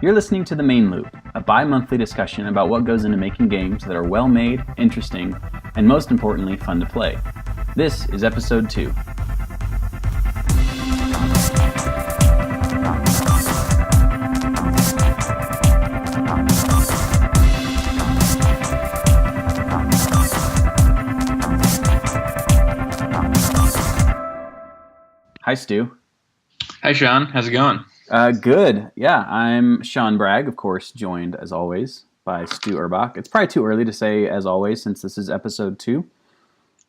You're listening to The Main Loop, a bi-monthly discussion about what goes into making games that are well-made, interesting, and most importantly, fun to play. This is episode 2. Hi, Stu. Hi, Sean. How's it going? Good. Yeah, I'm Sean Bragg, of course, joined as always by Stu Urbach. It's probably too early to say as always since this is episode 2.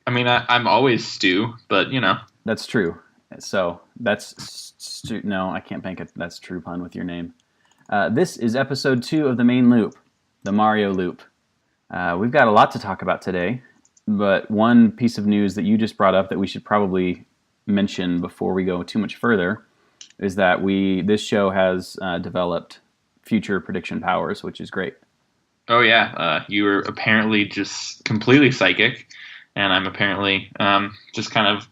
I mean, I'm always Stu, but you know. That's true. So that's Stu. No, I can't bank it. That's true pun with your name. This is episode 2 of the main loop, the Mario loop. We've got a lot to talk about today, but one piece of news that you just brought up that we should probably mention before we go too much further is that this show has developed future prediction powers, which is great. Oh yeah, you were apparently just completely psychic, and I'm apparently just kind of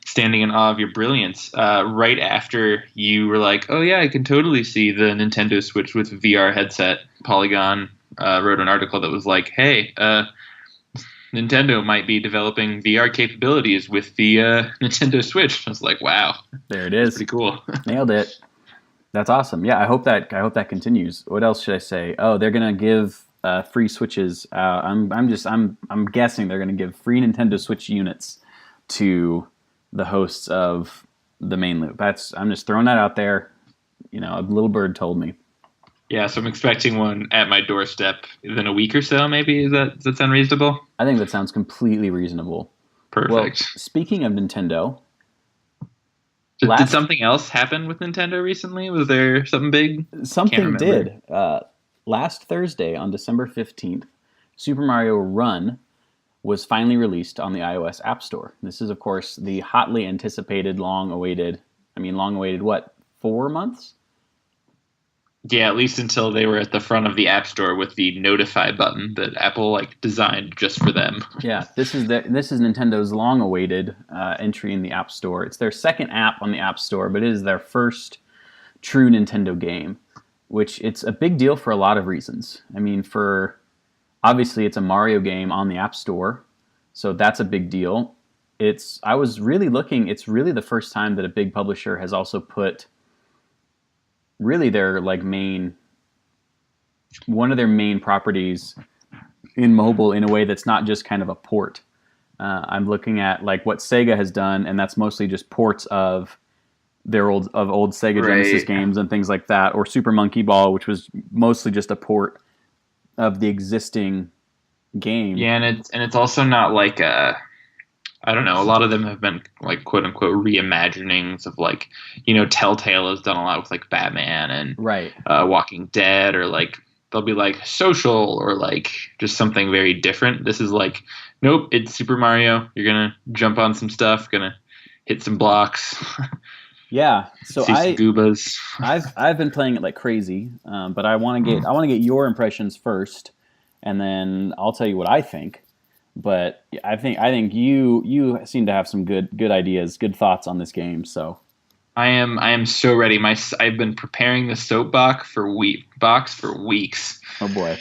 standing in awe of your brilliance. Right after you were like, "Oh yeah, I can totally see the Nintendo Switch with VR headset." Polygon wrote an article that was like, "Hey, Nintendo might be developing VR capabilities with the Nintendo Switch." I was like, "Wow, there it is, pretty cool." Nailed it. That's awesome. Yeah, I hope that continues. What else should I say? Oh, they're gonna give free Switches. I'm guessing they're gonna give free Nintendo Switch units to the hosts of the main loop. I'm just throwing that out there. You know, a little bird told me. Yeah, so I'm expecting one at my doorstep within a week or so, maybe. Does that sound reasonable? I think that sounds completely reasonable. Perfect. Well, speaking of Nintendo... Did something else happen with Nintendo recently? Was there something big? Something did. Last Thursday, on December 15th, Super Mario Run was finally released on the iOS App Store. This is, of course, the hotly anticipated, long-awaited what, 4 months? Yeah, at least until they were at the front of the App Store with the notify button that Apple designed just for them. Yeah, this is Nintendo's long-awaited entry in the App Store. It's their second app on the App Store, but it is their first true Nintendo game, which it's a big deal for a lot of reasons. I mean, obviously it's a Mario game on the App Store, so that's a big deal. It's really the first time that a big publisher has also put really one of their main properties in mobile in a way that's not just kind of a port. I'm looking at what Sega has done, and that's mostly just ports of their old Sega Genesis games and things like that, or Super Monkey Ball, which was mostly just a port of the existing game. Yeah, and it's also not I don't know. A lot of them have been quote unquote reimaginings of Telltale has done a lot with Batman and Walking Dead, or they'll be social or just something very different. This is nope, it's Super Mario. You're gonna jump on some stuff, gonna hit some blocks. Yeah, so see some Goobas. I've been playing it like crazy, but I want to get your impressions first, and then I'll tell you what I think. But I think you seem to have some good ideas, good thoughts on this game. So I am so ready. I've been preparing the soapbox for weeks. Oh boy.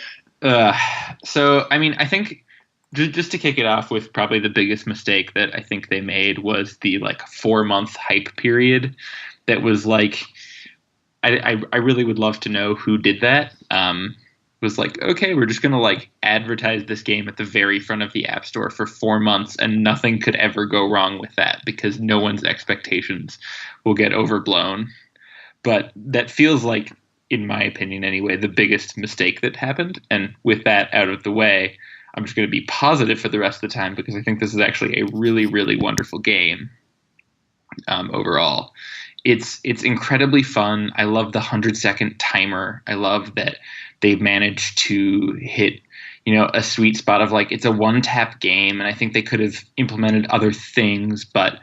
So I mean, I think just to kick it off with probably the biggest mistake that I think they made was the 4-month hype period. That was I really would love to know who did that. Was okay, we're just going to advertise this game at the very front of the App Store for 4 months, and nothing could ever go wrong with that because no one's expectations will get overblown. But that feels in my opinion anyway, the biggest mistake that happened. And with that out of the way, I'm just going to be positive for the rest of the time because I think this is actually a really, really wonderful game overall. It's incredibly fun. I love the 100-second timer. I love that they've managed to hit, a sweet spot of it's a one-tap game, and I think they could have implemented other things, but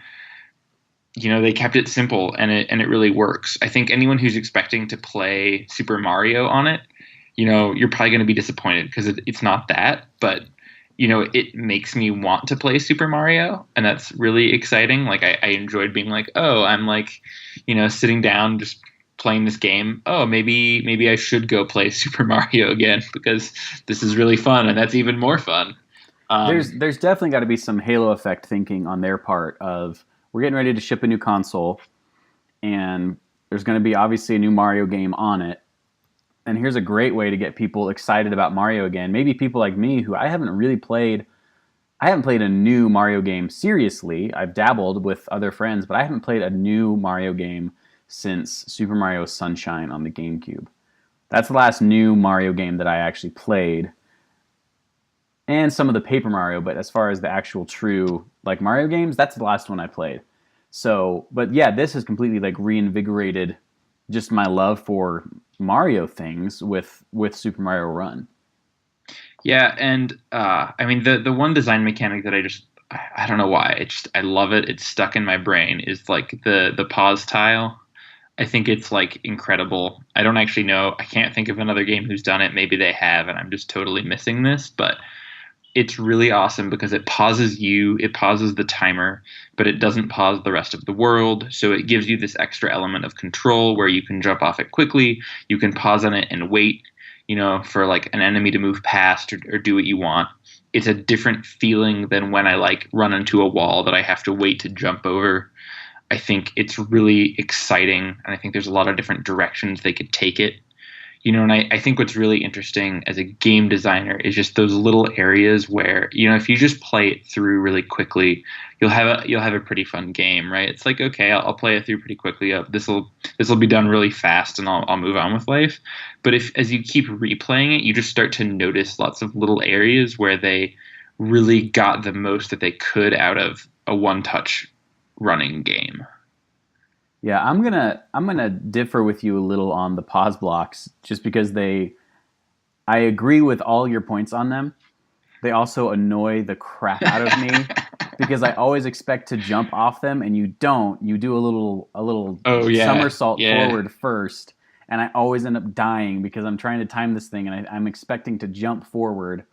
they kept it simple, and it really works. I think anyone who's expecting to play Super Mario on it, you're probably going to be disappointed because it's not that, but it makes me want to play Super Mario, and that's really exciting. I enjoyed being I'm sitting down just playing this game, oh, maybe I should go play Super Mario again because this is really fun and that's even more fun. There's definitely got to be some halo effect thinking on their part of we're getting ready to ship a new console and there's going to be obviously a new Mario game on it. And here's a great way to get people excited about Mario again. Maybe people like me who I haven't played a new Mario game seriously. I've dabbled with other friends, but I haven't played a new Mario game since Super Mario Sunshine on the GameCube. That's the last new Mario game that I actually played. And some of the Paper Mario, but as far as the actual true like Mario games, that's the last one I played. So, but yeah, this has completely like reinvigorated just my love for Mario things with Super Mario Run. Yeah, and I mean the one design mechanic that I don't know why I love it. It's stuck in my brain is like the pause tile. I think it's like incredible. I don't actually know. I can't think of another game who's done it. Maybe they have, and I'm just totally missing this. But it's really awesome because it pauses you, it pauses the timer, but it doesn't pause the rest of the world. So it gives you this extra element of control where you can jump off it quickly. You can pause on it and wait, for like an enemy to move past or do what you want. It's a different feeling than when I like run into a wall that I have to wait to jump over. I think it's really exciting, and I think there's a lot of different directions they could take it. And I think what's really interesting as a game designer is just those little areas where, if you just play it through really quickly, you'll have a pretty fun game, right? It's like, okay, I'll play it through pretty quickly. This will be done really fast, and I'll move on with life. But as you keep replaying it, you just start to notice lots of little areas where they really got the most that they could out of a one-touch running game. Yeah, I'm gonna differ with you a little on the pause blocks, just because I agree with all your points on them. They also annoy the crap out of me because I always expect to jump off them and you don't. You do a little Oh yeah, somersault yeah. forward first, and I always end up dying because I'm trying to time this thing and I'm expecting to jump forward,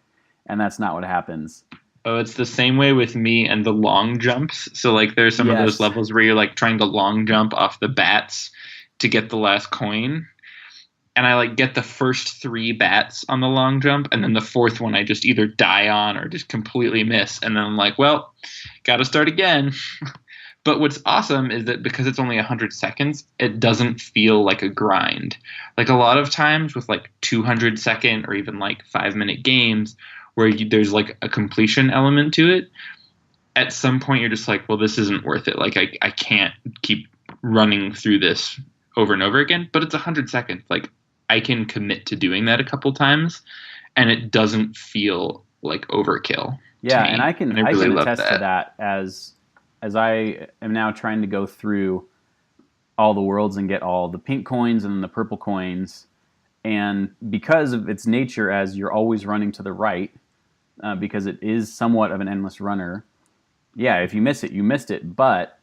and that's not what happens. Oh, it's the same way with me and the long jumps. So like there's some of those Yes. levels where you're like trying to long jump off the bats to get the last coin. And I like get the first three bats on the long jump, and then the fourth one I just either die on or just completely miss. And then I'm like, well, gotta start again. But what's awesome is that because it's only 100 seconds, it doesn't feel like a grind. Like a lot of times with like 200-second or even like 5-minute games where there's like a completion element to it, at some point you're just like, well, this isn't worth it. Like I can't keep running through this over and over again, but it's 100 seconds. Like I can commit to doing that a couple times and it doesn't feel like overkill. Yeah, to me. and I can really love attest to that as I am now trying to go through all the worlds and get all the pink coins and the purple coins. And because of its nature as you're always running to the right, because it is somewhat of an endless runner, yeah, if you miss it, you missed it. But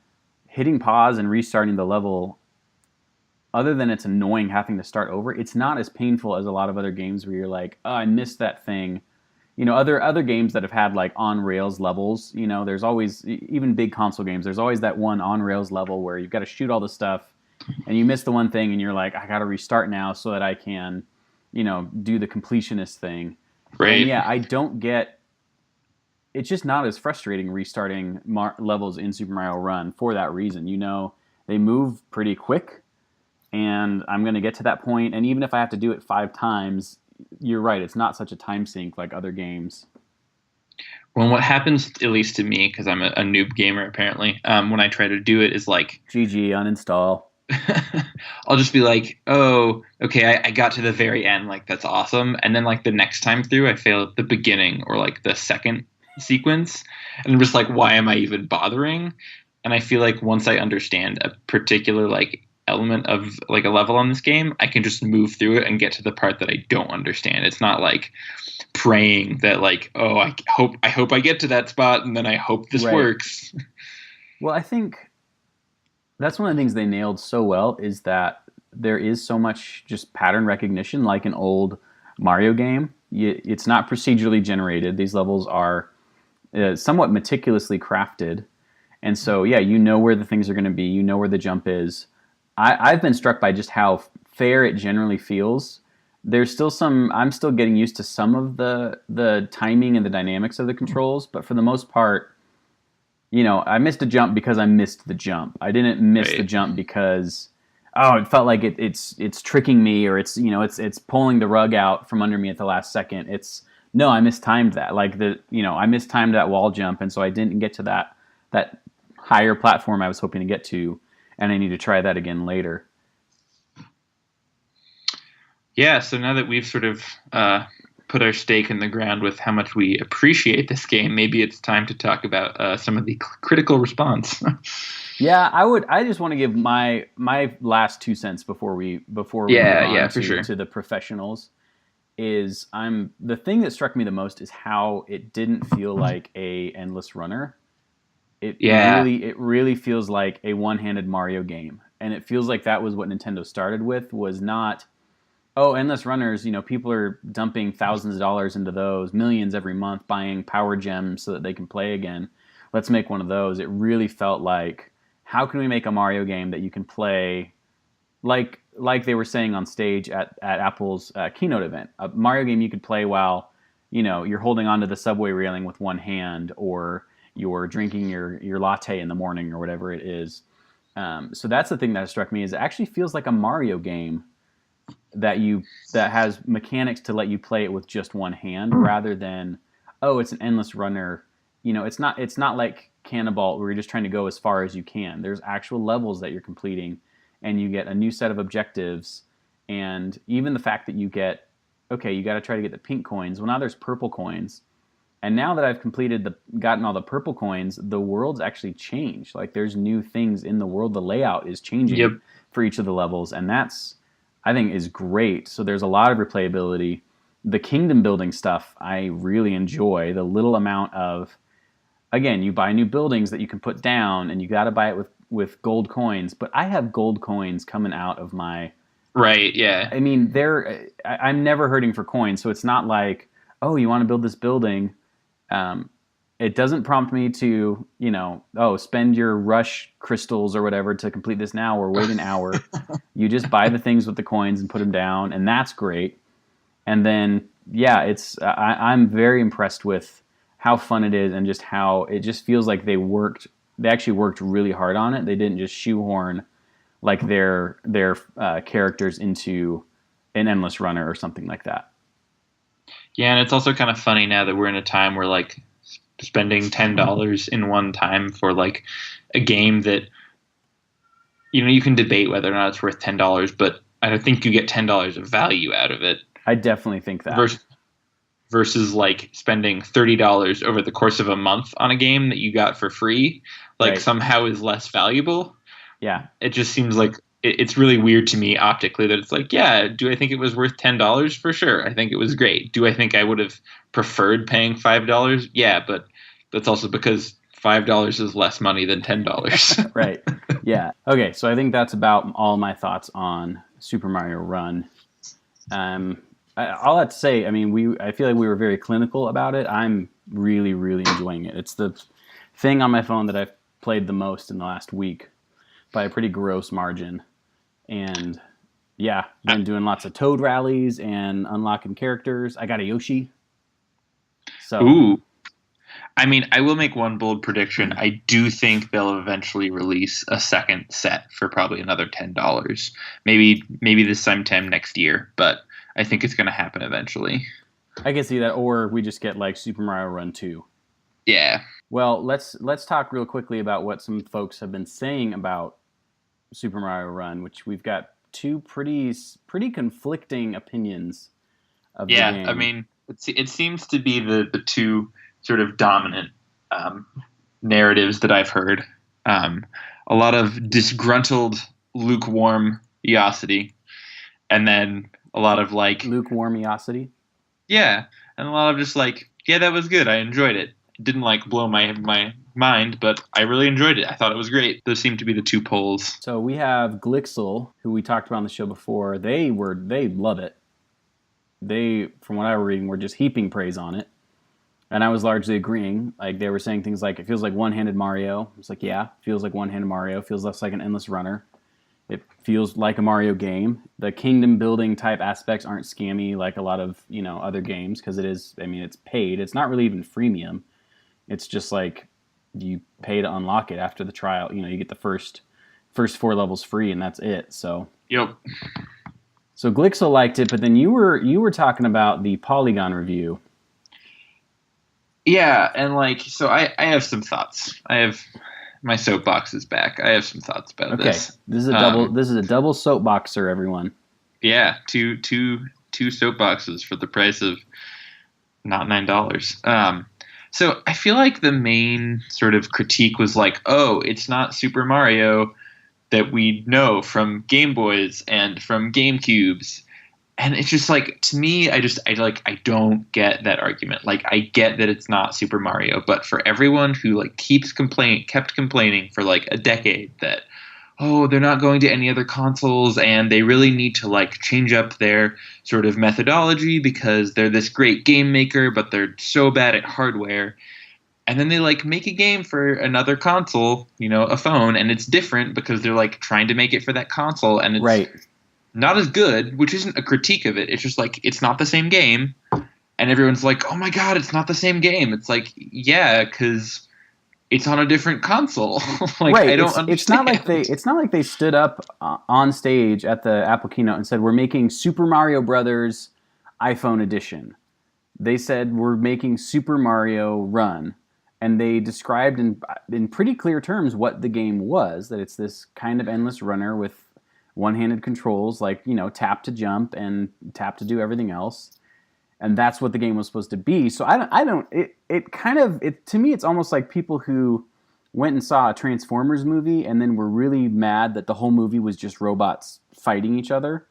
hitting pause and restarting the level, other than it's annoying having to start over, it's not as painful as a lot of other games where you're like, oh, I missed that thing. Other games that have had like on rails levels, there's always, even big console games, there's always that one on rails level where you've got to shoot all the stuff and you miss the one thing and you're like, I got to restart now so that I can, do the completionist thing. Right. And yeah, I don't get, it's just not as frustrating restarting levels in Super Mario Run for that reason. They move pretty quick and I'm going to get to that point. And even if I have to do it 5 times, you're right, it's not such a time sink like other games. Well, what happens, at least to me, because I'm a noob gamer apparently, when I try to do it is like, GG, uninstall. I'll just be like, oh, okay, I got to the very end, like that's awesome. And then like the next time through, I fail at the beginning or like the second sequence. And I'm just like, why am I even bothering? And I feel like once I understand a particular like element of like a level on this game, I can just move through it and get to the part that I don't understand. It's not like praying that like, oh, I hope I get to that spot and then I hope this works. Well, I think that's one of the things they nailed so well is that there is so much just pattern recognition like an old Mario game. It's not procedurally generated. These levels are somewhat meticulously crafted. And so, yeah, where the things are going to be. Where the jump is. I've been struck by just how fair it generally feels. There's still I'm still getting used to some of the timing and the dynamics of the controls, but for the most part, I missed a jump because I missed the jump. I didn't miss the jump because, it felt like it's tricking me, or it's pulling the rug out from under me at the last second. No, I mistimed that. Like I mistimed that wall jump, and so I didn't get to that higher platform I was hoping to get to, and I need to try that again later. Yeah, so now that we've sort of put our stake in the ground with how much we appreciate this game, maybe it's time to talk about some of the critical response. Yeah, I just want to give my last 2 cents before we move on to the professionals. The thing that struck me the most is how it didn't feel like a endless runner. It really feels like a one-handed Mario game, and it feels like that was what Nintendo started with. Was not, endless runners. People are dumping thousands of dollars into those, millions every month, buying power gems so that they can play again. Let's make one of those. It really felt like, how can we make a Mario game that you can play, like they were saying on stage at Apple's keynote event, a Mario game you could play while you're holding onto the subway railing with one hand, or you're drinking your latte in the morning, or whatever it is. So that's the thing that struck me, is it actually feels like a Mario game that has mechanics to let you play it with just one hand, rather than, it's an endless runner. It's not like Cannonball where you're just trying to go as far as you can. There's actual levels that you're completing, and you get a new set of objectives. And even the fact that you get, you got to try to get the pink coins. Well, now there's purple coins. And now that I've gotten all the purple coins, the world's actually changed. Like, there's new things in the world. The layout is changing for each of the levels, and that's, I think, is great. So there's a lot of replayability. The kingdom building stuff I really enjoy. The little amount of, again, you buy new buildings that you can put down, and you got to buy it with gold coins. But I have gold coins coming out of my... Right, yeah. I mean, I'm never hurting for coins, so it's not like, you want to build this building. It doesn't prompt me to, spend your rush crystals or whatever to complete this now, or wait an hour. You just buy the things with the coins and put them down, and that's great. And then, I'm very impressed with how fun it is, and just how it just feels like they actually worked really hard on it. They didn't just shoehorn like their characters into an endless runner or something like that. Yeah, and it's also kind of funny now that we're in a time where, like, spending $10 in one time for, like, a game that, you can debate whether or not it's worth $10, but I don't think you get $10 of value out of it. I definitely think that. Versus like spending $30 over the course of a month on a game that you got for free, somehow is less valuable. Yeah. It just seems like it's really weird to me optically that it's like, do I think it was worth $10? For sure. I think it was great. Do I think I would have preferred paying $5? Yeah, but that's also because $5 is less money than $10. Right. Yeah. Okay, so I think that's about all my thoughts on Super Mario Run. All that to say, I mean, I feel like we were very clinical about it. I'm really, really enjoying it. It's the thing on my phone that I've played the most in the last week by a pretty gross margin. And been doing lots of Toad rallies and unlocking characters. I got a Yoshi. So, ooh. I mean, I will make one bold prediction. I do think they'll eventually release a second set for probably another $10. Maybe this sometime next year, but I think it's going to happen eventually. I can see that, or we just get like Super Mario Run 2. Yeah. Well, let's talk real quickly about what some folks have been saying about Super Mario Run, which we've got two pretty conflicting opinions of the game. Yeah, I mean, it seems to be the two sort of dominant narratives that I've heard. A lot of disgruntled, lukewarm-iosity, and then a lot of like... Lukewarm-iosity? Yeah, and a lot of just like, that was good. I enjoyed it. It didn't like blow my mind, but I really enjoyed it. I thought it was great. Those seem to be the two poles. So we have Glixel, who we talked about on the show before. They love it. They, from what I was reading, were just heaping praise on it. And I was largely agreeing. Like, they were saying things like, it feels like one-handed Mario. It's like, yeah, feels like one-handed Mario. Feels less like an endless runner. It feels like a Mario game. The kingdom building type aspects aren't scammy like a lot of other games because it is. I mean, it's paid. It's not really even freemium. It's just like you pay to unlock it after the trial. You get the first 4 levels free, and that's it. So Yep. so Glixel liked it, but then you were talking about the Polygon review. Yeah, and like, so I have some thoughts. I have my soapbox is back. I have some thoughts about Okay, this. this is a double. This is a double soapboxer, everyone. Yeah, two soapboxes for the price of not $9. So I feel like the main sort of critique was like, oh, it's not Super Mario that we know from Game Boys and from GameCubes. And it's just like, to me, I don't get that argument. Like, I get that it's not Super Mario, but for everyone who like kept complaining for like a decade that, oh, they're not going to any other consoles and they really need to like change up their sort of methodology because they're this great game maker, but they're so bad at hardware. And then they like make a game for another console, a phone, and it's different because they're like trying to make it for that console, and it's Right. not as good, which isn't a critique of it. It's just like, it's not the same game. And everyone's like, oh my God, it's not the same game. It's like, yeah, because it's on a different console. Like, Right. I don't understand. It's not like they stood up on stage at the Apple keynote and said, we're making Super Mario Brothers iPhone edition. They said, we're making Super Mario Run. And they described in pretty clear terms what the game was, that it's this kind of endless runner with one-handed controls, like, tap to jump and tap to do everything else. And that's what the game was supposed to be. So to me, it's almost like people who went and saw a Transformers movie and then were really mad that the whole movie was just robots fighting each other.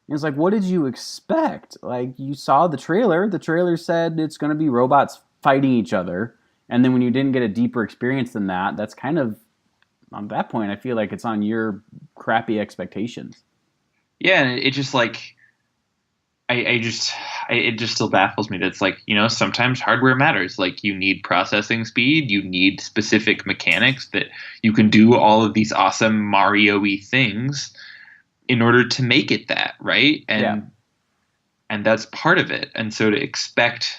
And it's like, what did you expect? Like, you saw the trailer. The trailer said it's going to be robots fighting each other. And then when you didn't get a deeper experience than that, that's kind of, on that point, I feel like it's on your crappy expectations. Yeah, and it just like, it just still baffles me that it's like, sometimes hardware matters. Like, you need processing speed, you need specific mechanics that you can do all of these awesome Mario-y things in order to make it that, right? And that's part of it. And so to expect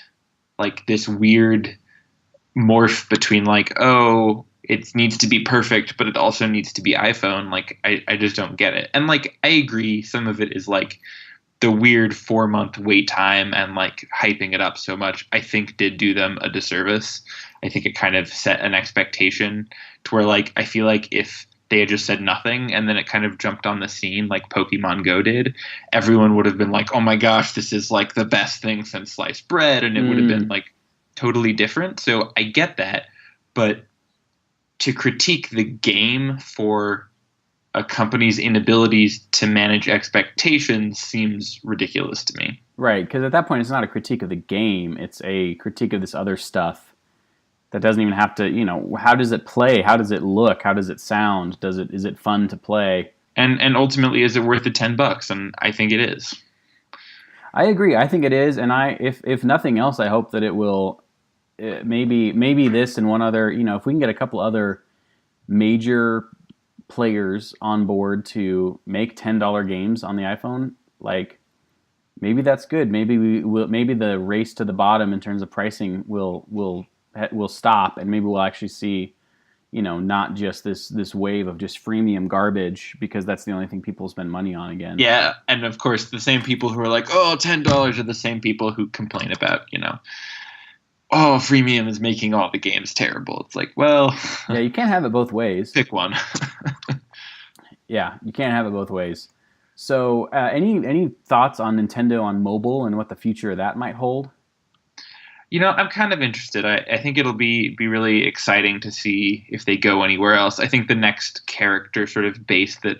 like this weird morph between like, oh, it needs to be perfect, but it also needs to be iPhone. Like, I just don't get it. And like, I agree, some of it is like the weird 4-month wait time and like hyping it up so much, I think did do them a disservice. I think it kind of set an expectation to where like, I feel like if they had just said nothing and then it kind of jumped on the scene like Pokemon Go did, everyone would have been like, oh my gosh, this is like the best thing since sliced bread. And it would have been like totally different. So I get that, but to critique the game for a company's inabilities to manage expectations seems ridiculous to me. Right, because at that point, it's not a critique of the game. It's a critique of this other stuff that doesn't even have to, how does it play? How does it look? How does it sound? Is it fun to play? And ultimately, is it worth the $10? And I think it is. I agree. I think it is. And if nothing else, I hope that it will, maybe this and one other, if we can get a couple other major players on board to make $10 games on the iPhone, like, maybe that's good. Maybe maybe the race to the bottom in terms of pricing will stop, and maybe we'll actually see, not just this wave of just freemium garbage, because that's the only thing people spend money on again. Yeah, and of course the same people who are like, oh, $10 are the same people who complain about, oh, freemium is making all the games terrible. It's like, well, yeah, you can't have it both ways. Pick one. Yeah, you can't have it both ways. So, any thoughts on Nintendo on mobile and what the future of that might hold? I'm kind of interested. I think it'll be really exciting to see if they go anywhere else. I think the next character sort of base that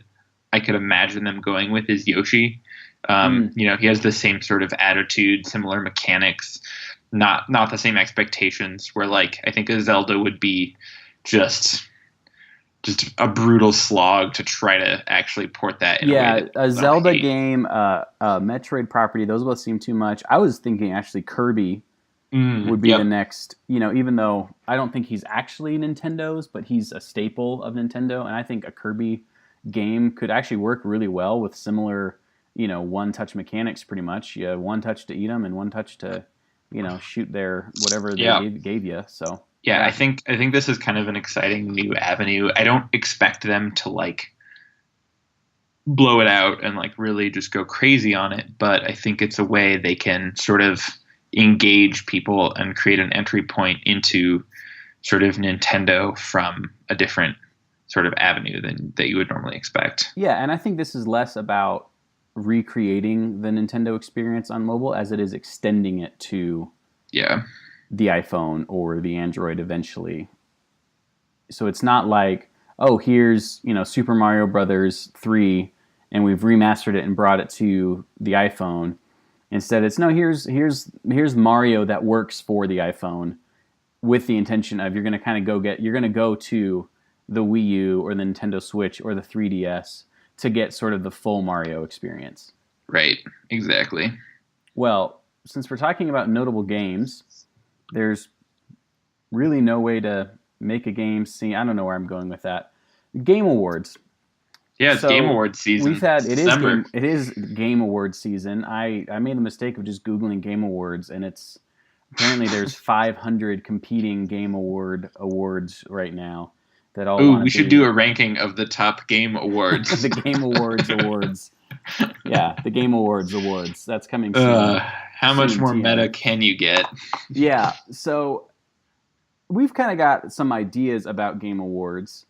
I could imagine them going with is Yoshi. He has the same sort of attitude, similar mechanics, not the same expectations, where like I think a Zelda would be just a brutal slog to try to actually port that in a way that a Zelda game, a Metroid property, those both seem too much. I was thinking actually Kirby would be the next, even though I don't think he's actually Nintendo's, but he's a staple of Nintendo, and I think a Kirby game could actually work really well with similar, one-touch mechanics. Pretty much, you have one touch to eat them and one touch to, shoot their whatever they Yeah. gave you. So Yeah, yeah, I think this is kind of an exciting new avenue. I don't expect them to like blow it out and like really just go crazy on it, but I think it's a way they can sort of engage people and create an entry point into sort of Nintendo from a different sort of avenue than that you would normally expect. yeah, and I think this is less about recreating the Nintendo experience on mobile as it is extending it to Yeah. the iPhone or the Android eventually. So it's not like, oh, here's, Super Mario Brothers 3 and we've remastered it and brought it to the iPhone. Instead it's no, here's Mario that works for the iPhone with the intention of you're going to kind of you're going to go to the Wii U or the Nintendo Switch or the 3DS to get sort of the full Mario experience. Right. Exactly. Well, since we're talking about notable games, there's really no way to make a game scene. I don't know where I'm going with that. Game Awards. Yeah, it's So Game Awards season. We've had It's December. it is Game Awards season. I made the mistake of just googling Game Awards, and it's apparently there's 500 competing Game awards right now that all Ooh, want to we should be do a ranking of the top game awards. the Game Awards. Yeah, the Game Awards. That's coming soon. How much Soon, more TM. meta can you get? Yeah, so we've kind of got some ideas about Game Awards.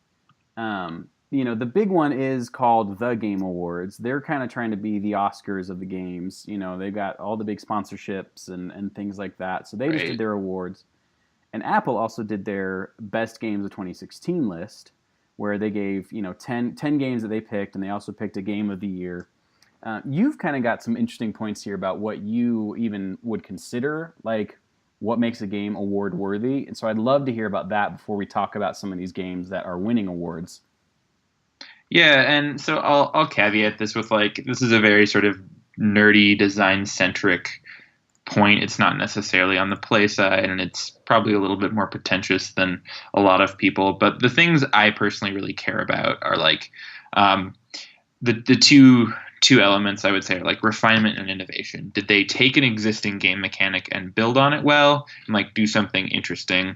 The big one is called the Game Awards. They're kind of trying to be the Oscars of the games. They've got all the big sponsorships and things like that. So they just did their awards. And Apple also did their best games of 2016 list, where they gave 10 games that they picked, and they also picked a game of the year. You've kind of got some interesting points here about what you even would consider, like what makes a game award worthy. And so I'd love to hear about that before we talk about some of these games that are winning awards. Yeah, and so I'll caveat this with like this is a very sort of nerdy design centric point. It's not necessarily on the play side, and it's probably a little bit more pretentious than a lot of people. But the things I personally really care about are like the two elements I would say are like refinement and innovation. Did they take an existing game mechanic and build on it well and like do something interesting?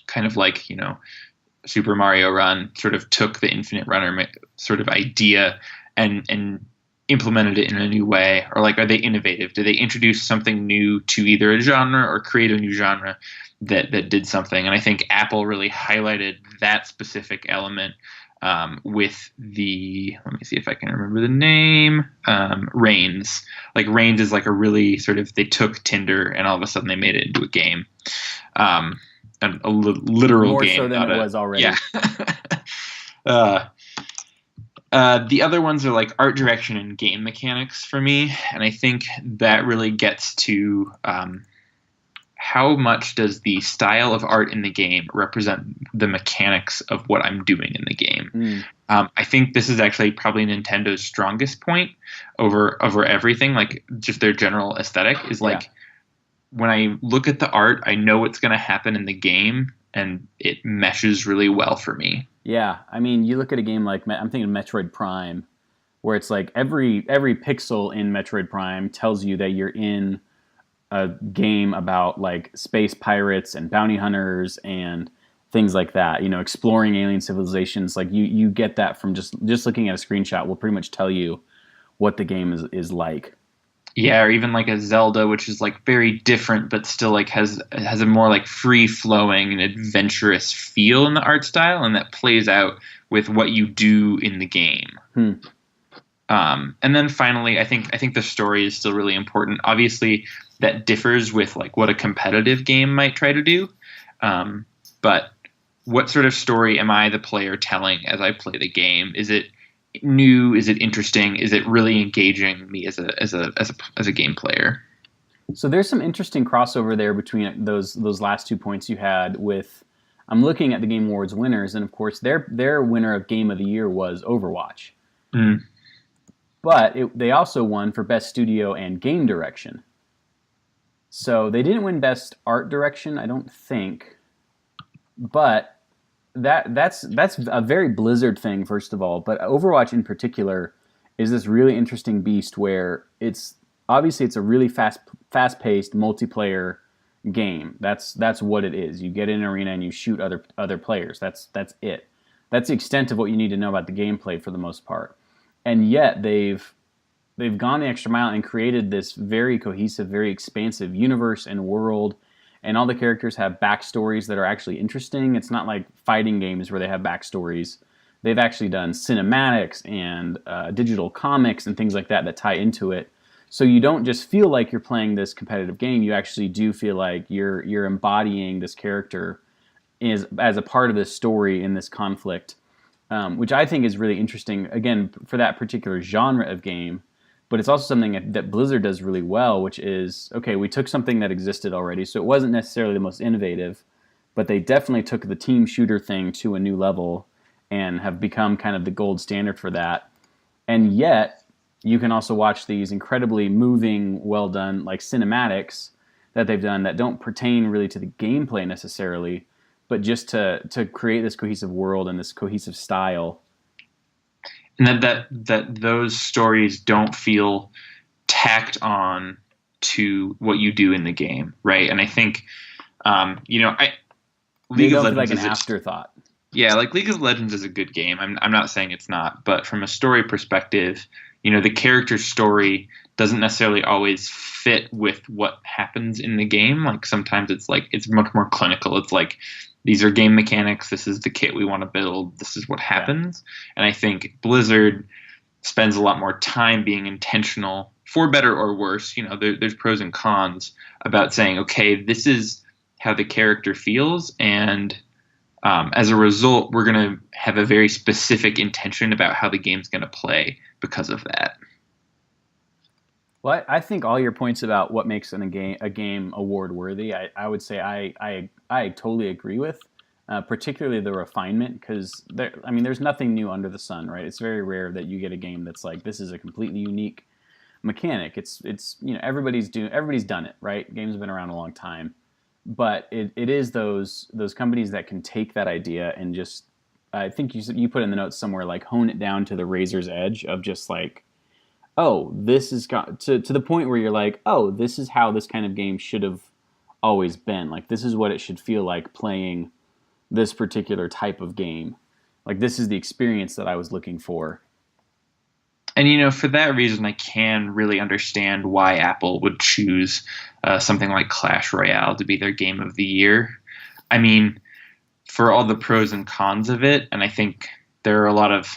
Kind of like, Super Mario Run sort of took the Infinite Runner sort of idea and implemented it in a new way, or like, are they innovative? Do they introduce something new to either a genre or create a new genre that did something? And I think Apple really highlighted that specific element with let me see if I can remember the name, Reigns. Like Reigns is like a really sort of, they took Tinder and all of a sudden they made it into a game. A literal More game. so than it was already. Yeah. The other ones are like art direction and game mechanics for me, and I think that really gets to how much does the style of art in the game represent the mechanics of what I'm doing in the game. I think this is actually probably Nintendo's strongest point over everything. Like just their general aesthetic is like, when I look at the art, I know what's going to happen in the game, and it meshes really well for me. Yeah, I mean, you look at a game like I'm thinking of Metroid Prime, where it's like every pixel in Metroid Prime tells you that you're in a game about like space pirates and bounty hunters and things like that. Exploring alien civilizations. Like you get that from just looking at a screenshot will pretty much tell you what the game is like. Yeah, or even like a Zelda, which is like very different, but still like has a more like free flowing and adventurous feel in the art style, and that plays out with what you do in the game. And then finally, I think the story is still really important. Obviously, that differs with like what a competitive game might try to do, but what sort of story am I, the player, telling as I play the game? Is it new? Is it interesting? Is it really engaging me as a game player? So there's some interesting crossover there between those last 2 points you had with. I'm looking at the Game Awards winners, and of course their winner of Game of the Year was Overwatch. But they also won for Best Studio and Game Direction. So they didn't win Best Art Direction, I don't think. But that's a very Blizzard thing, first of all. But Overwatch in particular is this really interesting beast where it's obviously it's a really fast paced multiplayer game. That's what it is. You get in an arena and you shoot other players. That's it. That's the extent of what you need to know about the gameplay for the most part. And yet they've gone the extra mile and created this very cohesive, very expansive universe and world. And all the characters have backstories that are actually interesting. It's not like fighting games where they have backstories. They've actually done cinematics and digital comics and things like that tie into it. So you don't just feel like you're playing this competitive game. You actually do feel like you're embodying this character as a part of this story in this conflict, which I think is really interesting, again, for that particular genre of game. But it's also something that Blizzard does really well, which is, okay, we took something that existed already, so it wasn't necessarily the most innovative, but they definitely took the team shooter thing to a new level and have become kind of the gold standard for that. And yet, you can also watch these incredibly moving, well done, like cinematics that they've done that don't pertain really to the gameplay necessarily, but just to create this cohesive world and this cohesive style. And that those stories don't feel tacked on to what you do in the game, right? And I think, League of Legends like an afterthought. Yeah, like League of Legends is a good game. I'm not saying it's not, but from a story perspective, the character story doesn't necessarily always fit with what happens in the game. Like sometimes it's much more clinical. It's like, these are game mechanics. This is the kit we want to build. This is what happens. Yeah. And I think Blizzard spends a lot more time being intentional, for better or worse. There's pros and cons about saying, okay, this is how the character feels, and as a result, we're going to have a very specific intention about how the game's going to play because of that. Well, I think all your points about what makes a game award worthy, I would say I totally agree with, particularly the refinement, because there's nothing new under the sun, right? It's very rare that you get a game that's like, this is a completely unique mechanic. It's everybody's done it, right? Games have been around a long time, but it is those companies that can take that idea and just, I think you put in the notes somewhere, like hone it down to the razor's edge of just like, oh, this has got to the point where you're like, oh, this is how this kind of game should have always been. Like, this is what it should feel like playing this particular type of game. Like, this is the experience that I was looking for. And, for that reason, I can really understand why Apple would choose something like Clash Royale to be their game of the year. I mean, for all the pros and cons of it, and I think there are a lot of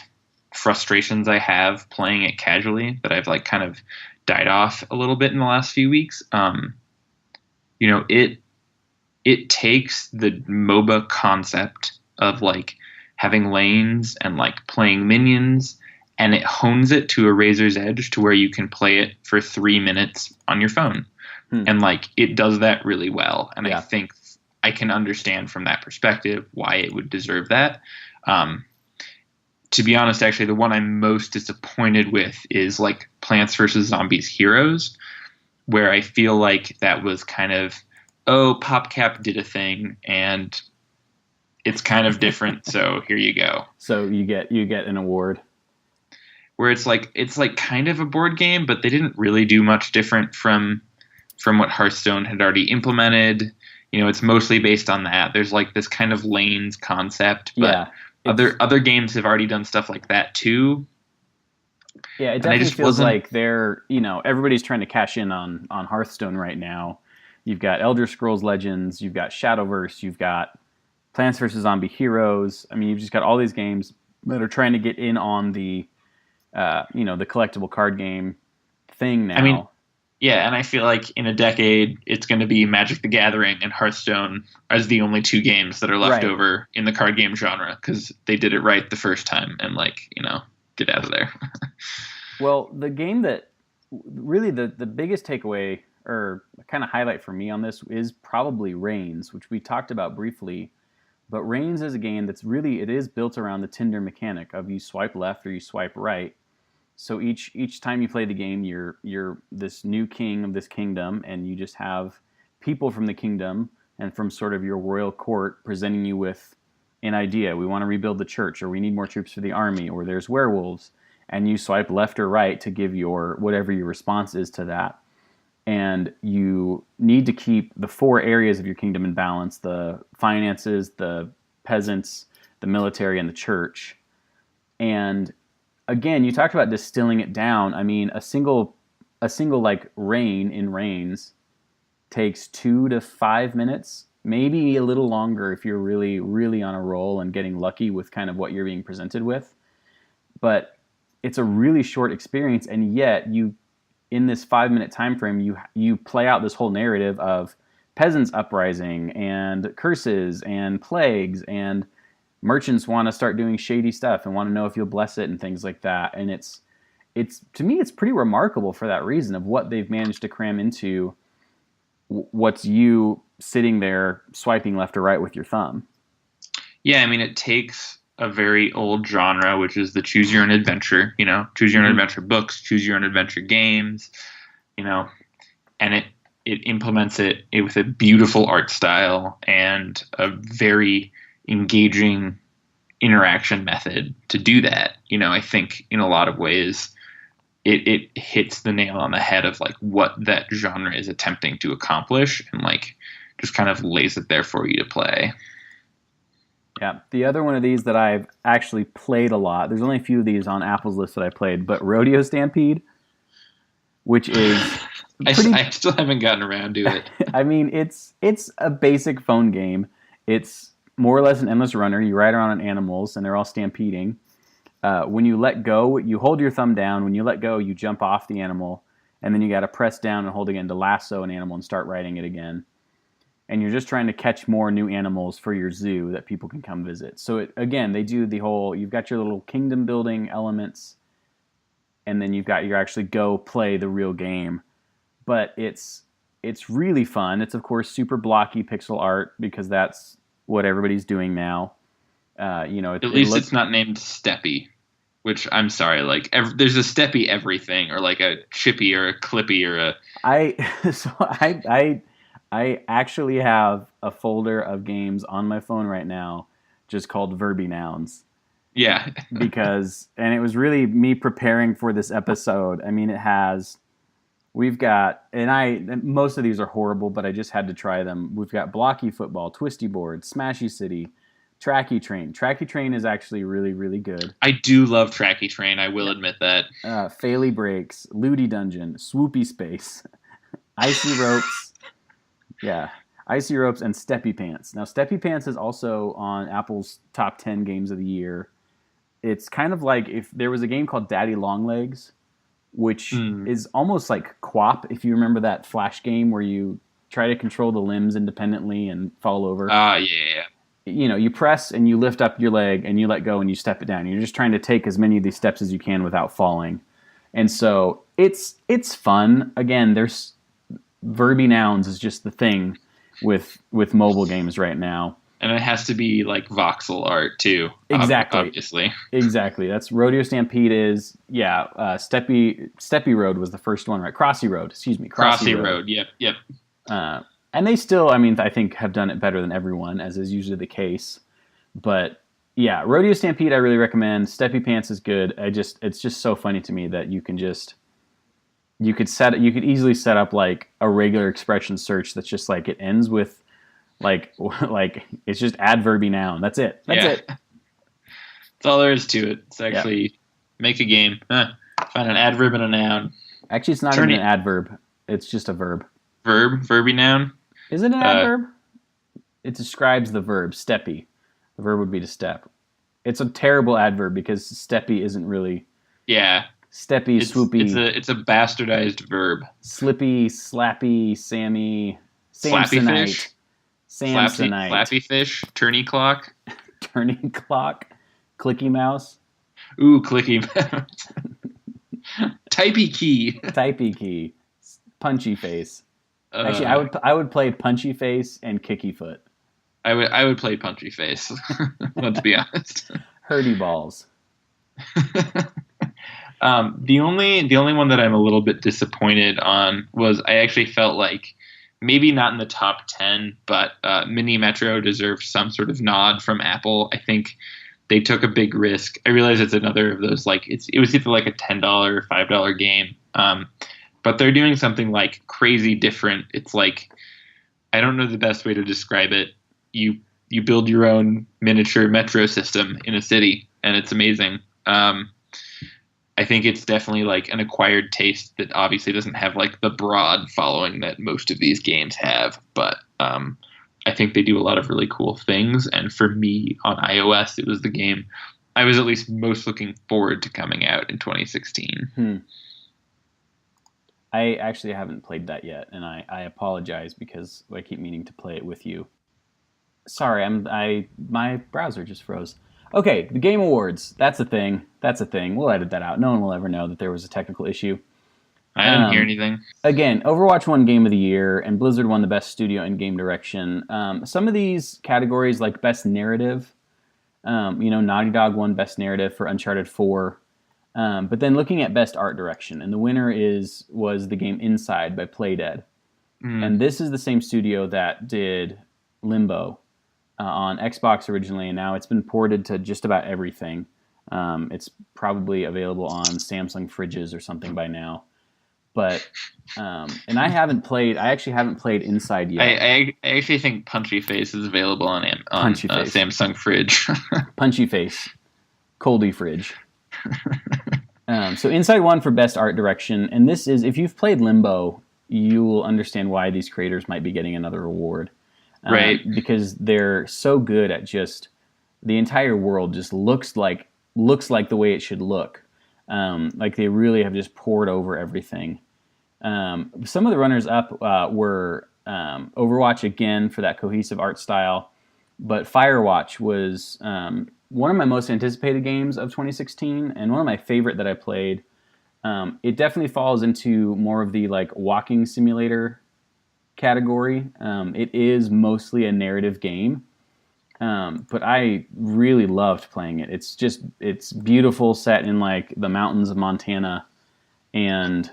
frustrations I have playing it casually that I've like kind of died off a little bit in the last few weeks. It takes the MOBA concept of like having lanes and like playing minions, and it hones it to a razor's edge to where you can play it for 3 minutes on your phone. And like it does that really well. And I think I can understand from that perspective why it would deserve that. To be honest, actually, the one I'm most disappointed with is like Plants vs. Zombies Heroes, where I feel like that was kind of, PopCap did a thing and it's kind of different. So here you go. So you get an award. Where it's like kind of a board game, but they didn't really do much different from what Hearthstone had already implemented. It's mostly based on that. There's like this kind of lanes concept, but other games have already done stuff like that too. Yeah, it definitely feels like they're, everybody's trying to cash in on Hearthstone right now. You've got Elder Scrolls Legends, you've got Shadowverse, you've got Plants vs. Zombie Heroes. I mean, you've just got all these games that are trying to get in on the, the collectible card game thing now. I mean, yeah, and I feel like in a decade, it's going to be Magic the Gathering and Hearthstone as the only two games that are left over in the card game genre because they did it right the first time and, get out of there. Well, the game that really the biggest takeaway or kind of highlight for me on this is probably Reigns, which we talked about briefly. But Reigns is a game that's it is built around the Tinder mechanic of you swipe left or you swipe right. So each time you play the game, you're this new king of this kingdom, and you just have people from the kingdom and from sort of your royal court presenting you with an idea. We want to rebuild the church, or we need more troops for the army, or there's werewolves, and you swipe left or right to give your whatever your response is to that. And you need to keep the 4 areas of your kingdom in balance: the finances, the peasants, the military, and the church. And again, you talked about distilling it down. I mean, a single like reign in reigns takes 2 to 5 minutes, maybe a little longer if you're really, really on a roll and getting lucky with kind of what you're being presented with. But it's a really short experience, and yet you, in this 5-minute time frame, you play out this whole narrative of peasants uprising and curses and plagues, and merchants want to start doing shady stuff and want to know if you'll bless it and things like that. And it's to me, it's pretty remarkable for that reason of what they've managed to cram into what's you sitting there swiping left or right with your thumb. Yeah, I mean, it takes a very old genre, which is the choose your own adventure, choose your own adventure books, choose your own adventure games, and it implements it with a beautiful art style and a very engaging interaction method to do that. I think in a lot of ways it hits the nail on the head of like what that genre is attempting to accomplish, and like just kind of lays it there for you to play. Yeah. The other one of these that I've actually played a lot, there's only a few of these on Apple's list that I played, but Rodeo Stampede, which is I still haven't gotten around to it. I mean, it's a basic phone game. It's more or less an endless runner. You ride around on animals, and they're all stampeding. When you let go, you hold your thumb down. When you let go, you jump off the animal, and then you got to press down and hold again to lasso an animal and start riding it again. And you're just trying to catch more new animals for your zoo that people can come visit. So again, they do the whole, you've got your little kingdom building elements, and then you've got your actually go play the real game. But it's really fun. It's, of course, super blocky pixel art because that's what everybody's doing now. At least it's not named Steppy, which I'm sorry, like there's a Steppy everything, or like a Chippy or a Clippy or a. I actually have a folder of games on my phone right now, just called Verby Nouns. Yeah. And it was really me preparing for this episode. I mean, we've got, most of these are horrible, but I just had to try them. We've got Blocky Football, Twisty Board, Smashy City, Tracky Train. Tracky Train is actually really, really good. I do love Tracky Train. I will admit that. Faily Breaks, Looty Dungeon, Swoopy Space, Icy Ropes. Yeah. Icy Ropes and Steppy Pants. Now, Steppy Pants is also on Apple's top 10 games of the year. It's kind of like if there was a game called Daddy Longlegs, which is almost like Quap, if you remember that Flash game where you try to control the limbs independently and fall over. Yeah. You press and you lift up your leg and you let go and you step it down. You're just trying to take as many of these steps as you can without falling. And so it's fun. Again, there's Verby Nouns is just the thing with mobile games right now. And it has to be like voxel art too. Exactly. Obviously. Exactly. That's Rodeo Stampede is, Steppy Road was the first one, right? Crossy Road. Crossy Road. Yep. And they still, I think, have done it better than everyone, as is usually the case. But yeah, Rodeo Stampede I really recommend. Steppy Pants is good. It's just so funny to me that you could easily set up like a regular expression search that's just like it ends with like it's just add Verby Noun. That's it. That's it. That's all there is to it. It's actually make a game. Find an adverb and a noun. Actually, it's not even an adverb. It's just a verb. Verby noun. Is it an adverb? It describes the verb, steppy. The verb would be to step. It's a terrible adverb because steppy isn't really. Yeah. Steppy, swoopy. It's a bastardized verb. Slippy, slappy, Sammy, Slappy fish. Samsonite. Slappy fish. Turny clock. Turning clock. Clicky mouse. Ooh, clicky mouse. Typey key. Punchy face. Actually, I would play punchy face and kicky foot. I would play punchy face. Let's be honest. Hurdy balls. The only one that I'm a little bit disappointed on was I actually felt like maybe not in the top 10, but Mini Metro deserves some sort of nod from Apple. I think they took a big risk. I realize it's another of those, like, it was either like a $10 or $5 game. But they're doing something like crazy different. It's like, I don't know the best way to describe it. You build your own miniature metro system in a city, and it's amazing. I think it's definitely like an acquired taste that obviously doesn't have like the broad following that most of these games have, but I think they do a lot of really cool things. And for me on iOS, it was the game I was at least most looking forward to coming out in 2016. I actually haven't played that yet, and I apologize because I keep meaning to play it with you. Sorry, my browser just froze. Okay, the Game Awards. That's a thing. We'll edit that out. No one will ever know that there was a technical issue. I didn't hear anything. Again, Overwatch won Game of the Year, and Blizzard won the Best Studio and Game Direction. Some of these categories, like Best Narrative, Naughty Dog won Best Narrative for Uncharted 4. But then looking at Best Art Direction, and the winner was the game Inside by Playdead. And this is the same studio that did Limbo on Xbox originally, and now it's been ported to just about everything. It's probably available on Samsung fridges or something by now. But and I actually haven't played Inside yet. I actually think Punchy Face is available on Samsung fridge. Punchy Face, Coldy fridge. So Inside won for Best Art Direction, and this is, if you've played Limbo, you will understand why these creators might be getting another award. Right. Because they're so good at just, the entire world just looks like the way it should look. Like they really have just poured over everything. Some of the runners up were Overwatch again for that cohesive art style, but Firewatch was one of my most anticipated games of 2016 and one of my favorite that I played. It definitely falls into more of the like walking simulator category. It is mostly a narrative game, but I really loved playing it. It's beautiful, set in like the mountains of Montana, or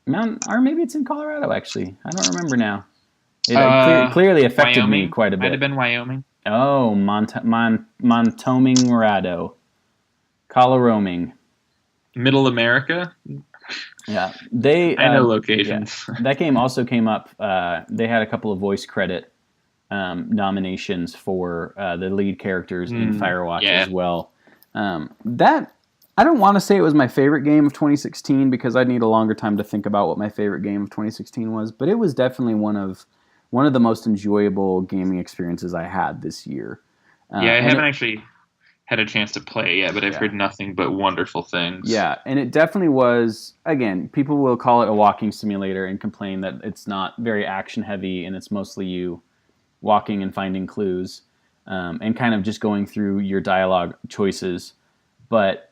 maybe it's in Colorado actually. I don't remember now. It clearly affected Wyoming? me quite a bit. Might have been Wyoming. Oh, Montoming, Coloroming. Middle America. Yeah, I know locations. Yeah. That game also came up. They had a couple of voice credit nominations for the lead characters in Firewatch as well. That I don't want to say it was my favorite game of 2016 because I'd need a longer time to think about what my favorite game of 2016 was, but it was definitely one of the most enjoyable gaming experiences I had this year. I haven't actually had a chance to play yet, but I've heard nothing but wonderful things. Yeah, and it definitely was, again, people will call it a walking simulator and complain that it's not very action heavy and it's mostly you walking and finding clues and kind of just going through your dialogue choices. But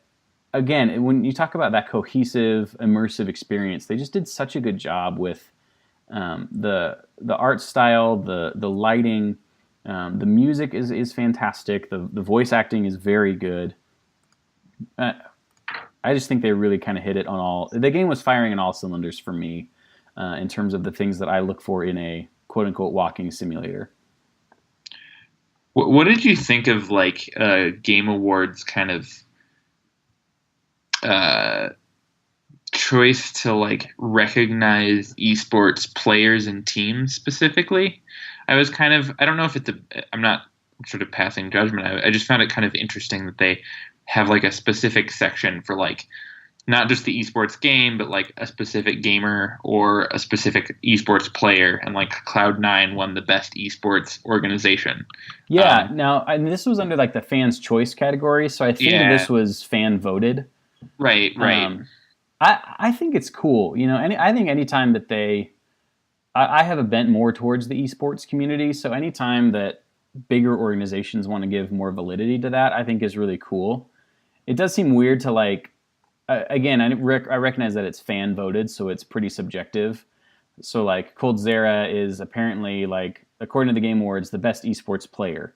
again, when you talk about that cohesive, immersive experience, they just did such a good job with the art style, the lighting. The music is fantastic. The voice acting is very good. I just think they really kind of hit it on all. The game was firing on all cylinders for me in terms of the things that I look for in a quote unquote walking simulator. What did you think of like Game Awards kind of choice to like recognize esports players and teams specifically? I was kind of, I don't know if I'm not sort of passing judgment. I just found it kind of interesting that they have like a specific section for like not just the esports game, but like a specific gamer or a specific esports player. And like Cloud9 won the best esports organization. Yeah. Now, this was under like the fans' choice category. So I think this was fan voted. Right. I think it's cool. I think anytime that I have a bent more towards the esports community. So anytime that bigger organizations want to give more validity to that, I think is really cool. It does seem weird to like, again, I recognize that it's fan voted, so it's pretty subjective. So like Coldzera is apparently like, according to the Game Awards, the best esports player.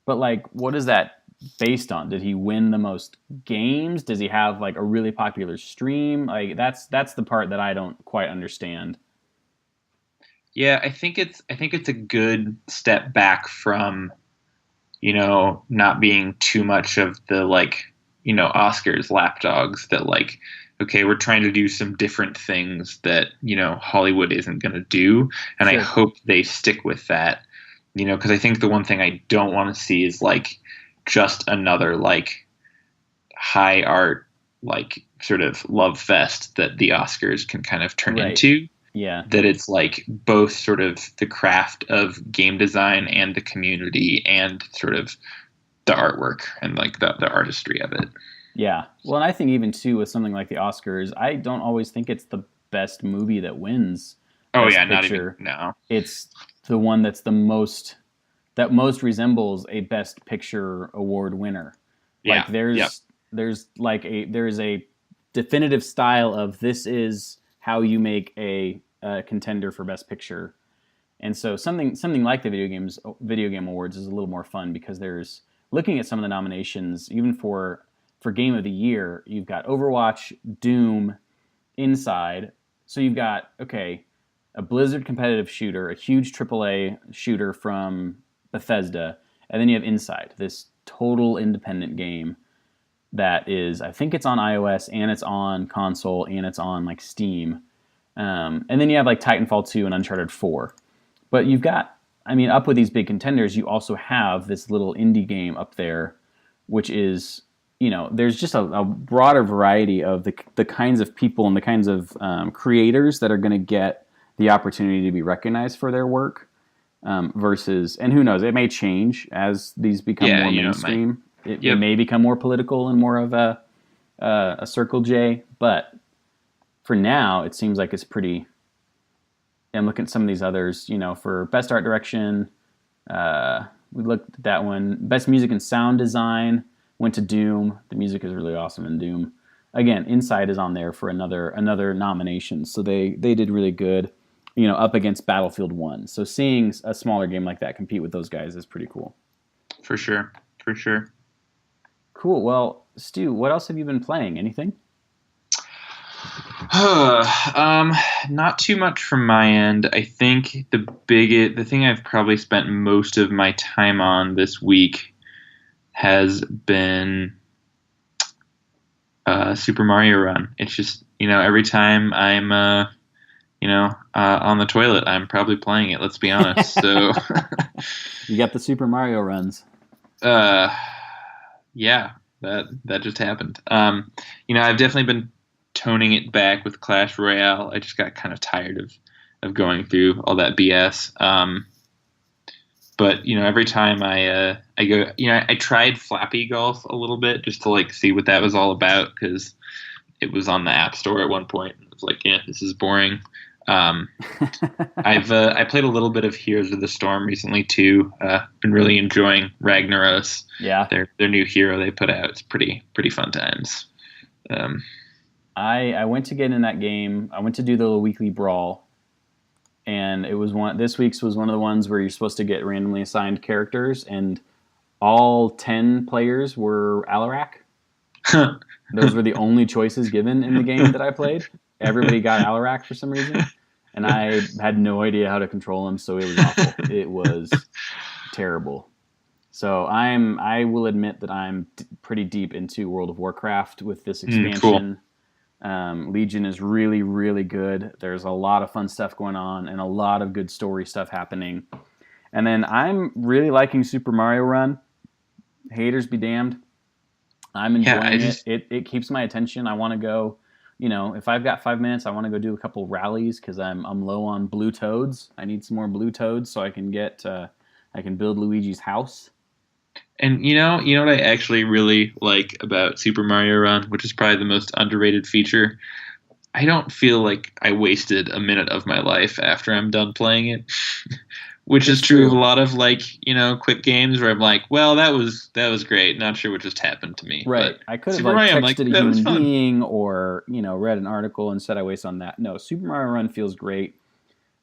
But like, what is that based on? Did he win the most games? Does he have like a really popular stream? Like that's the part that I don't quite understand. Yeah, I think it's a good step back from, not being too much of the like, Oscars lapdogs that like, okay, we're trying to do some different things that, Hollywood isn't going to do. And I Sure. hope they stick with that, because I think the one thing I don't want to see is like just another like high art, like sort of love fest that the Oscars can kind of turn Right. into. Yeah. That it's like both sort of the craft of game design and the community and sort of the artwork and like the artistry of it. Yeah. Well, and I think even too with something like the Oscars, I don't always think it's the best movie that wins Oh yeah, Best not even Picture. no. It's the one that's the most that most resembles a Best Picture award winner. Like Yeah, yep, there's a definitive style of this is how you make a contender for Best Picture. And so something like the video game awards is a little more fun because there's looking at some of the nominations even for game of the year. You've got Overwatch, Doom, Inside. So you've got okay, a Blizzard competitive shooter, a huge AAA shooter from Bethesda, and then you have Inside, this total independent game that is I think it's on iOS and it's on console and it's on like Steam. And then you have like Titanfall 2 and Uncharted 4. But you've got, I mean, up with these big contenders, you also have this little indie game up there, which is, there's just a broader variety of the kinds of people and the kinds of creators that are going to get the opportunity to be recognized for their work versus, and who knows, it may change as these become yeah. more It might. mainstream. It Yep, may become more political and more of a Circle J, but for now, it seems like it's pretty. I'm looking at some of these others, for best art direction. We looked at that one. Best music and sound design went to Doom. The music is really awesome in Doom. Again, Inside is on there for another nomination, so they did really good. Up against Battlefield 1. So seeing a smaller game like that compete with those guys is pretty cool. for sure, for sure. Cool. Well, Stu, what else have you been playing? Anything? um, Not too much from my end. I think the thing I've probably spent most of my time on this week has been Super Mario Run. It's just every time I'm on the toilet, I'm probably playing it. Let's be honest. So You got the Super Mario runs. uh, yeah, that just happened. I've definitely been toning it back with Clash Royale. I just got kind of tired of going through all that BS. But every time I go, I tried Flappy Golf a little bit just to like see what that was all about because it was on the App Store at one point. And I was like, yeah, this is boring. Um, I played a little bit of Heroes of the Storm recently too. Been really enjoying Ragnaros, Yeah. their new hero they put out. It's pretty fun times. Um, I went to get in that game. I went to do the weekly brawl, and it was one. This week's was one of the ones where you're supposed to get randomly assigned characters, and all 10 players were Alarak. Those were the only choices given in the game that I played. Everybody got Alarak for some reason, and I had no idea how to control him, so it was awful. It was terrible. So I will admit that I'm pretty deep into World of Warcraft with this cool. expansion. Legion is really, really good. There's a lot of fun stuff going on and a lot of good story stuff happening. And then I'm really liking Super Mario Run. Haters be damned. I'm Yeah, I enjoying it. just It keeps my attention. I want to go, if I've got 5 minutes, I want to go do a couple rallies because I'm low on blue toads. I need some more blue toads so I can I can build Luigi's house. and you know what I actually really like about Super Mario Run, which is probably the most underrated feature. I don't feel like I wasted a minute of my life after I'm done playing it. Which is It's true of a true. lot of like, quick games where I'm like, well, that was great. Not sure what just happened to me. But Right. I could have Super like Mario, I'm like, texted a that was human fun. being or, read an article and said I wasted on that. No, Super Mario Run feels great.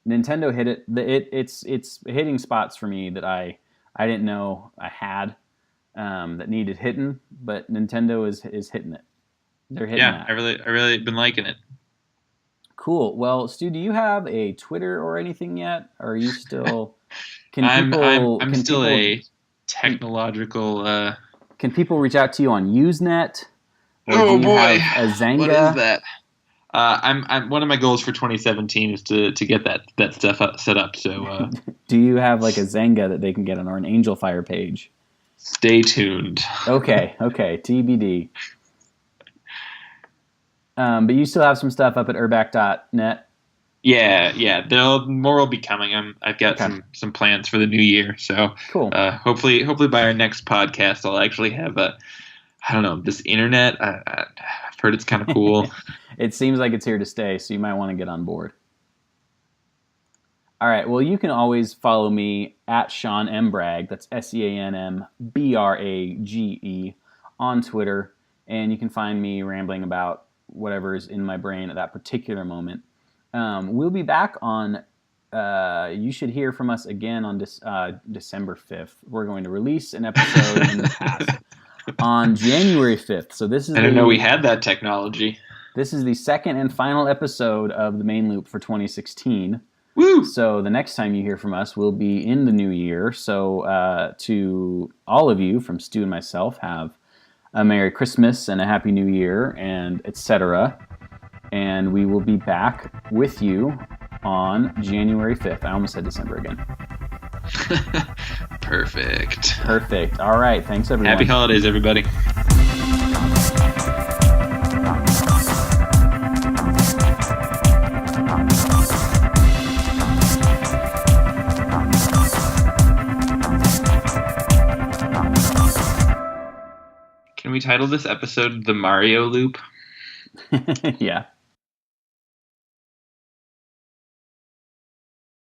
Nintendo hit it. It's hitting spots for me that I didn't know I had that needed hitting, but Nintendo is hitting it. They're hitting Yeah, that. I really been liking it. Cool. Well, Stu, do you have a Twitter or anything yet? Or are you still? Can I'm people? I'm Can still people? a technological. Can people reach out to you on Usenet? Or do Oh you boy, have a Zanga? what is that? I'm one of my goals for 2017 is to get that stuff set up. So Do you have like a Zanga that they can get on, or an Angel Fire page? stay tuned. Okay, TBD. But you still have some stuff up at urbac.net. Yeah. More will be coming. I've got some plans for the new year. So Cool. Hopefully by our next podcast, I'll actually have this internet. I've heard it's kind of cool. It seems like it's here to stay, so you might want to get on board. All right. Well, you can always follow me at Sean M. Bragg. That's SeanMBrage on Twitter. And you can find me rambling about whatever is in my brain at that particular moment. We'll be back on, you should hear from us again on December 5th. We're going to release an episode in the past on January 5th. So this is I didn't know we had that technology. This is the second and final episode of the main loop for 2016. Woo! So the next time you hear from us will be in the new year. So to all of you, from Stu and myself, have a Merry Christmas and a Happy New Year, and etc. And we will be back with you on January 5th. I almost said December again. Perfect. All right. Thanks, everyone. Happy holidays, everybody. Can we title this episode The Mario Loop? Yeah.